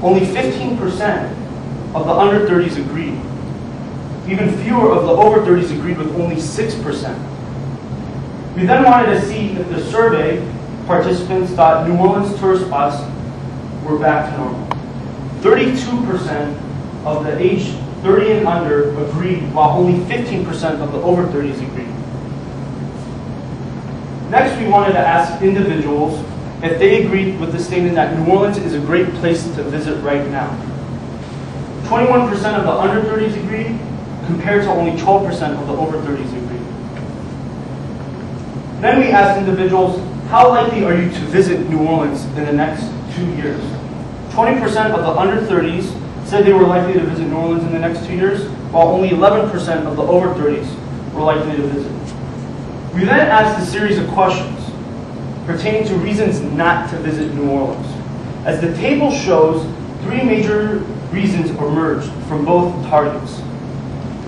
only 15% of the under 30s agreed. Even fewer of the over 30s agreed, with only 6%. We then wanted to see if the survey participants thought New Orleans tourist spots were back to normal. 32% of the age 30 and under agreed, while only 15% of the over 30s agreed. Next, we wanted to ask individuals if they agreed with the statement that New Orleans is a great place to visit right now. 21% of the under 30s agreed, compared to only 12% of the over 30s agreed. Then we asked individuals, how likely are you to visit New Orleans in the next 2 years? 20% of the under 30s said they were likely to visit New Orleans in the next 2 years, while only 11% of the over 30s were likely to visit. We then asked a series of questions pertaining to reasons not to visit New Orleans. As the table shows, 3 major reasons emerged from both targets: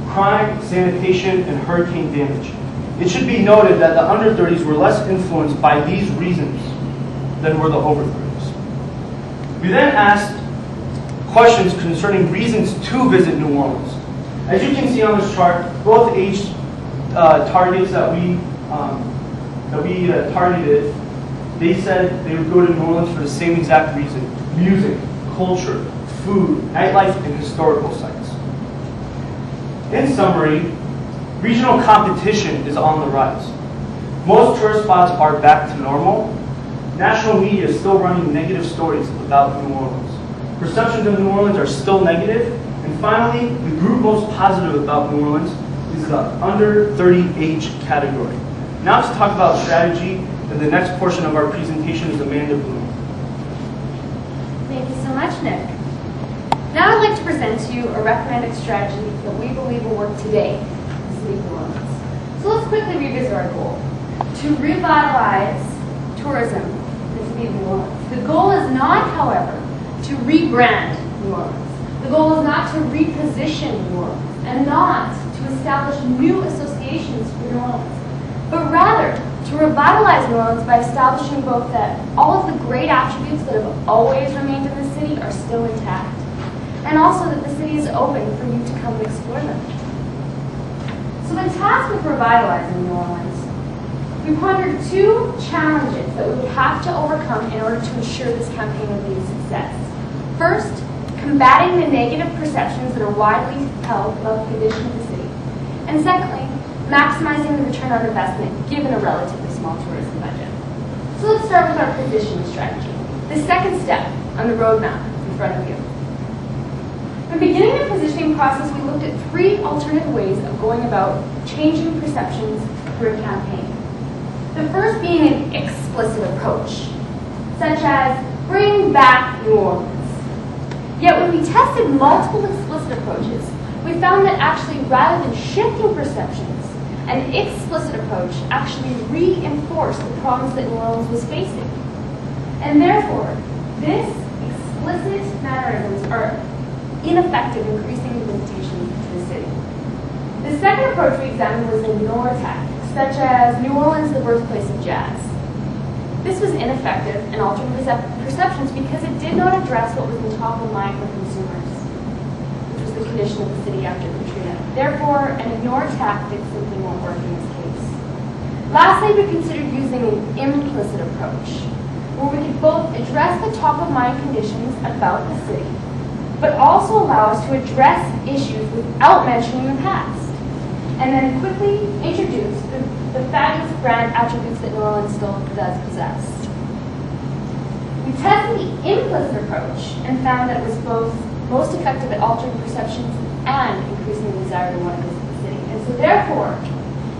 crime, sanitation, and hurricane damage. It should be noted that the under 30s were less influenced by these reasons than were the over 30s. We then asked questions concerning reasons to visit New Orleans. As you can see on this chart, both age targets that we targeted, they said they would go to New Orleans for the same exact reason: music, culture, food, nightlife, and historical sites. In summary, regional competition is on the rise. Most tourist spots are back to normal. National media is still running negative stories about New Orleans. Perceptions of New Orleans are still negative. And finally, the group most positive about New Orleans is the under 30 age category. Now to talk about strategy, and the next portion of our presentation is Amanda Bloom. Thank you so much, Nick. Now I'd like to present to you a recommended strategy that we believe will work today in the city of New Orleans. So let's quickly revisit our goal: to revitalize tourism in the city of New Orleans. The goal is not, however, to rebrand New Orleans. The goal is not to reposition New Orleans, and not to establish new associations for New Orleans, but rather to revitalize New Orleans by establishing both that all of the great attributes that have always remained in the city are still intact, and also that the city is open for you to come and explore them. So the task with revitalizing New Orleans, we pondered 2 challenges that we would have to overcome in order to ensure this campaign would be a success. First, combating the negative perceptions that are widely held about the condition of the city. And secondly, maximizing the return on investment given a relatively small tourism budget. So let's start with our positioning strategy, the second step on the roadmap in front of you. From beginning the positioning process, we looked at 3 alternative ways of going about changing perceptions through a campaign. The first being an explicit approach, such as bring back New Orleans. Yet when we tested multiple explicit approaches, we found that actually rather than shifting perceptions, an explicit approach actually reinforced the problems that New Orleans was facing. And therefore, this explicit mannerisms are ineffective in increasing the visitation to the city. The second approach we examined was ignore tactics, such as New Orleans, the birthplace of jazz. This was ineffective and altered perceptions because it did not address what was in top of mind for consumers, which was the condition of the city after Katrina. Therefore, an ignore tactic simply won't work in this case. Lastly, we considered using an implicit approach, where we could both address the top of mind conditions about the city, but also allow us to address issues without mentioning the past, and then quickly introduce the fabulous brand attributes that New Orleans still does possess. We tested the implicit approach and found that it was both most effective at altering perceptions and increasing the desire to want to visit the city. And so therefore,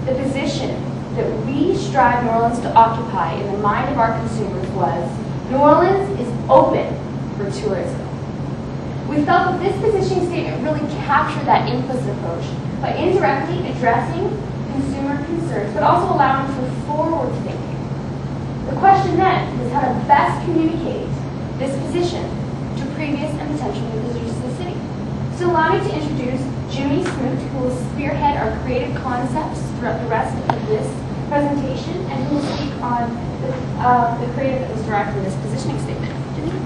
the position that we strive New Orleans to occupy in the mind of our consumers was, New Orleans is open for tourism. We felt that this positioning statement really captured that implicit approach by indirectly addressing consumer concerns, but also allowing for forward thinking. The question then was how to best communicate this position to previous and potential visitors to the city. So allow me to introduce Jimmy Smoot, who will spearhead our creative concepts throughout the rest of this presentation, and who will speak on the creative that was derived from this positioning statement. Jimmy?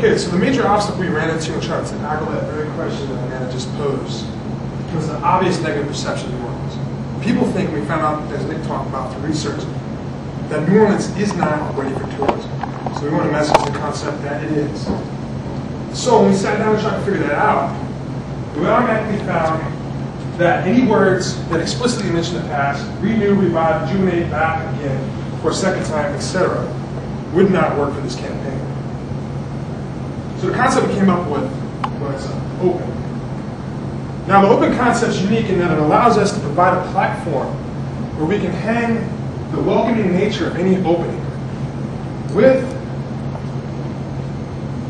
Okay, so the major obstacle we ran into in trying to tackle that very question that Amanda just posed was the obvious negative perception of New Orleans. People think, we found out, as Nick talked about through research, that New Orleans is not ready for tourism. So we want to message the concept that it is. So when we sat down and tried to figure that out, we automatically found that any words that explicitly mention the past, renew, revive, rejuvenate, back again, for a second time, etc., would not work for this campaign. So the concept we came up with was open. Now the open concept is unique in that it allows us to provide a platform where we can hang the welcoming nature of any opening with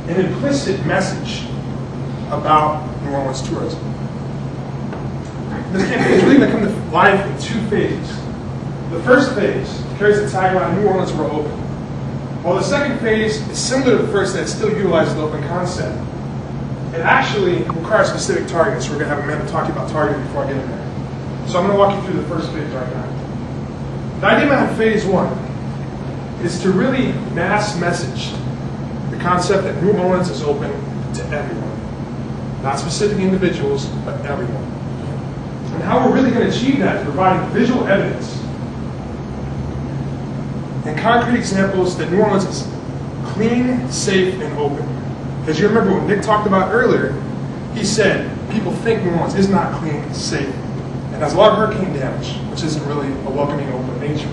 an implicit message about New Orleans tourism. This campaign is really going to come to life in 2 phases. The first phase carries the tagline, New Orleans, we're open. While the second phase is similar to the first, that still utilizes the open concept, it actually requires specific targets. We're going to have Amanda talk to you about targeting before I get in there. So I'm going to walk you through the first phase right now. The idea behind phase 1 is to really mass message the concept that New Orleans is open to everyone. Not specific individuals, but everyone. And how we're really going to achieve that is providing visual evidence and concrete examples that New Orleans is clean, safe, and open. As you remember what Nick talked about earlier, he said people think New Orleans is not clean, safe, and has a lot of hurricane damage, which isn't really a welcoming, open nature.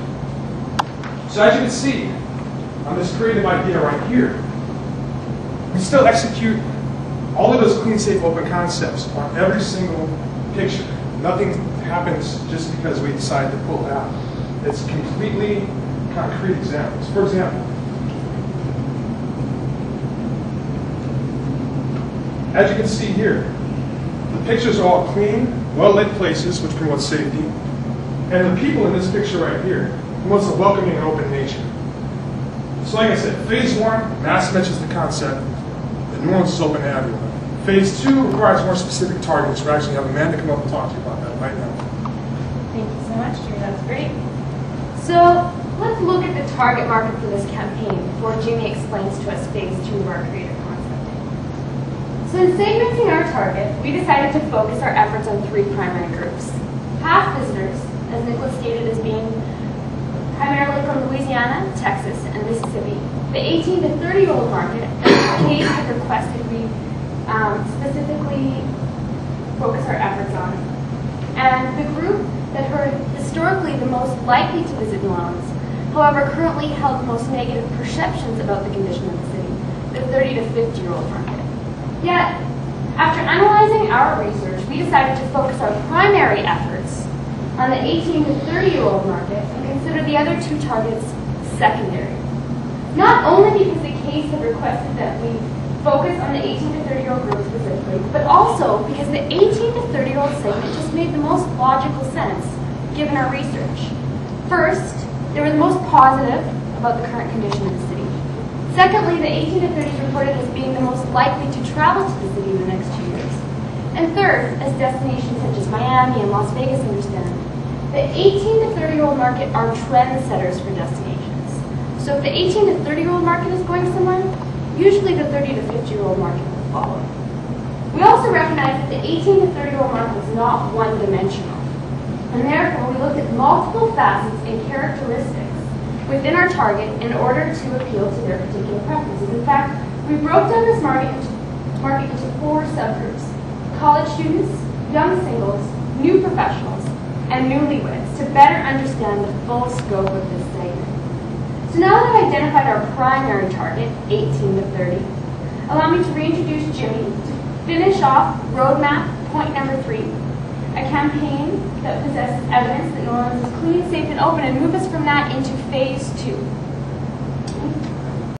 So as you can see on this creative idea right here, we still execute all of those clean, safe, open concepts on every single picture. Nothing happens just because we decide to pull it out. It's completely concrete examples. For example, as you can see here, the pictures are all clean, well-lit places, which promotes safety, and the people in this picture right here promotes a welcoming and open nature. So like I said, phase 1, mass mentions the concept that New Orleans is open to everyone. Phase 2 requires more specific targets. We're actually having Amanda come up and talk to you about that right now. Thank you so much, Drew. That's great. So let's look at the target market for this campaign before Jimmy explains to us phase 2 of our creative concept. So in segmenting our target, we decided to focus our efforts on 3 primary groups. Past visitors, as Nicholas stated, as being primarily from Louisiana, Texas, and Mississippi. The 18 to 30-year-old market, as Kate had requested we specifically focus our efforts on. And the group that were historically the most likely to visit New Orleans, however, currently held the most negative perceptions about the condition of the city, the 30 to 50-year-old market. Yet, after analyzing our research, we decided to focus our primary efforts on the 18 to 30-year-old market and consider the other 2 targets secondary. Not only because the case had requested that we focus on the 18 to 30-year-old group specifically, but also because the 18 to 30-year-old segment just made the most logical sense given our research. First, they were the most positive about the current condition of the city. Secondly, the 18 to 30s reported as being the most likely to travel to the city in the next 2 years. And third, as destinations such as Miami and Las Vegas understand, the 18 to 30-year-old market are trendsetters for destinations. So if the 18 to 30-year-old market is going somewhere, usually the 30 to 50-year-old market will follow. We also recognize that the 18 to 30-year-old market is not one-dimensional. And therefore, we looked at multiple facets and characteristics within our target in order to appeal to their particular preferences. In fact, we broke down this market into 4 subgroups: college students, young singles, new professionals, and newlyweds to better understand the full scope of this segment. So now that I've identified our primary target, 18 to 30, allow me to reintroduce Jimmy to finish off roadmap point number 3, a campaign that possesses evidence that New Orleans is clean, safe, and open, and move us from that into phase 2.